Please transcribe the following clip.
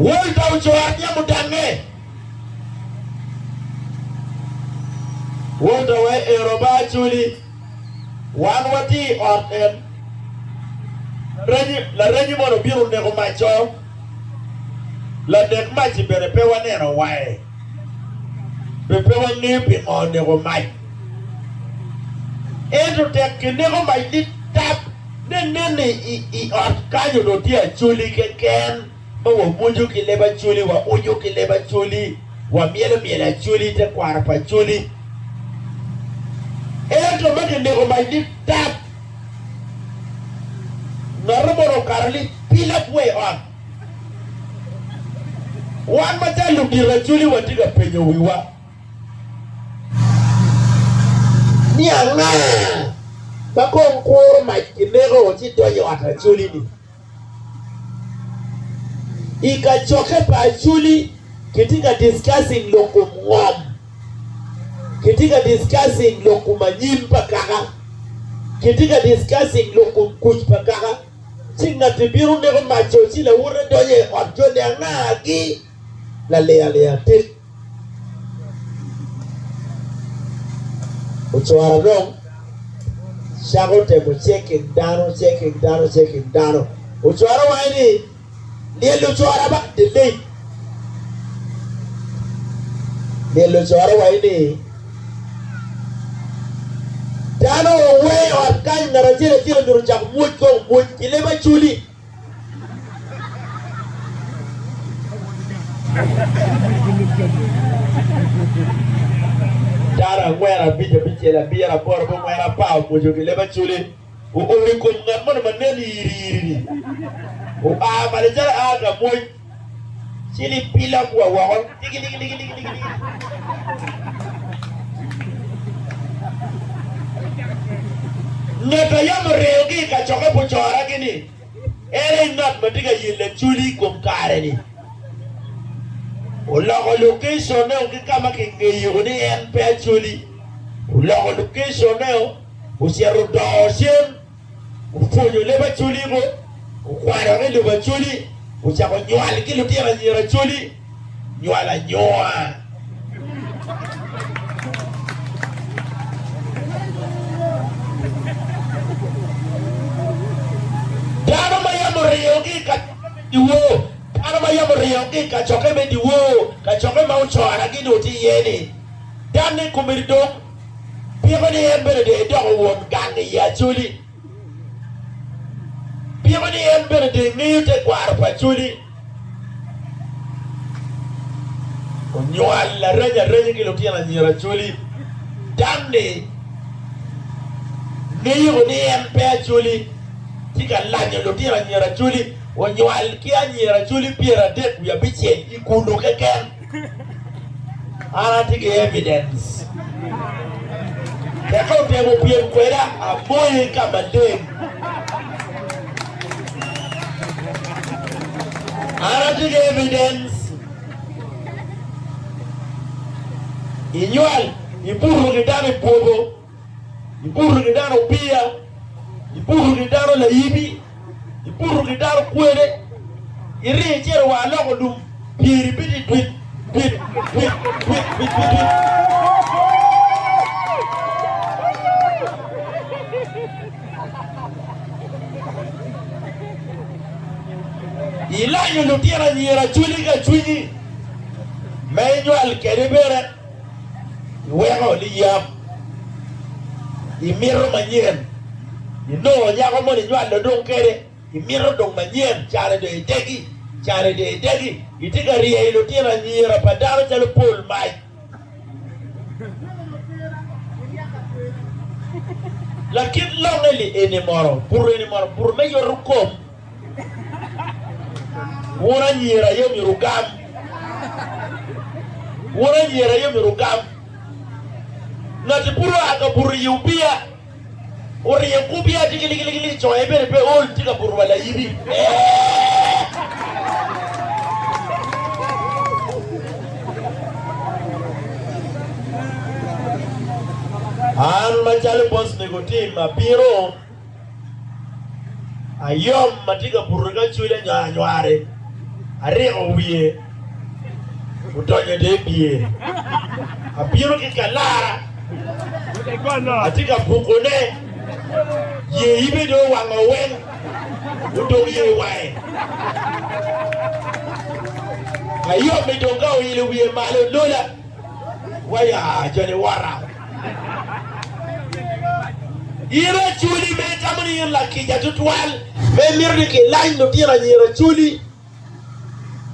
Wolta uchoanya mutange. Wolta we eroba chuli. Wanwati orten. La renyi mono biru nego macho. La nek machi bere pewa nero wae. Bepewa nipi mo nego machi. Endo tek nego machi tap. Nene I ort kanyo do tia chuli keken. Wa muju kileba chuli, wa uju kileba chuli, wa miele chuli, te kwarapa chuli. Ento meke nego machi tap. Narumoro karli pila way on. One mata lubira chuli watiga penyo wiwa. Nianga. Bako mkuru makinego wachito wata chuli ni. Ikachoke pa chuli kitika discussing lokumwam. Kitika discussing lokumanyimpa kaka. Kitika discussing lokumkuchpa kaka. Singa tibiru nego macho chile ure doye orjone angagi la lea tik uchoara dong shago temo checking down uchoara waini nielo uchoara ba delay nielo uchoara waini Dano way or kind narajira tiro nurujak muj kileba chuli. Dara ngwera biche la biera porbo ngwera pao mujo kileba chuli. Uri kumngan mana maneli iri. Malejara aga muj. Chili pila kwa wawon. Digi. Neta yamu reogi ka choke puchora gini. Ere not matiga yile chuli kumkare ni. Uloko location neo kikama kingeyo ni enpe chuli. Uloko location neo usiaru dosien. Ufunyo leba chuli go. Ukwara leba chuli. Uchako nyuali kilutia na nyira chuli. Nyuala nyoa. Ka choke me diwo ka choke ma uchora gido ti yeni dane kumirdo piego ni embere de do won gangi ya chuli piego ni embere de ngite kwar pa chuli onyoal la reja kilo tiana nyira chuli dane niyo ni empe chuli tika lanyo lo tiana nyira chuli Wanyual kia nyira chuli piera deku ya biche ikundo keken. Ana tiki evidence. Keko temo pien kweda amoye kama dem. Ana tiki evidence. Inyual iburu ngidano pogo. Iburu ngidano pia. Iburu ngidano la ibi. Iburu gidaro kwele iri jero wa loko dum piri biti twit ila yulu tira nyira chuli ka chuni menyo al keribere wego liyam imiro manyen ino nyako mo ni nyalo don kere imiro dong manyen chare de degi itika ria ilo tira nyira padaro chalo pol mai lakin longeli enimoro pur me yorukom wona nyira yomirugam nati puru aka puru yubia ori yakubia digili choe bere pe ol tika puru wala yibi an machale bos negoti mapiro ayom matika puru ga chule nyware Ariyo wiye utonyo de biye apiro kikalara atika bukone ye ibe do wango wen udo ye wae ayo me do ga ile wiye malo lola waya jone wara ira chuli me tamani la kija tutwal me mirni ke line no tira nyira chuli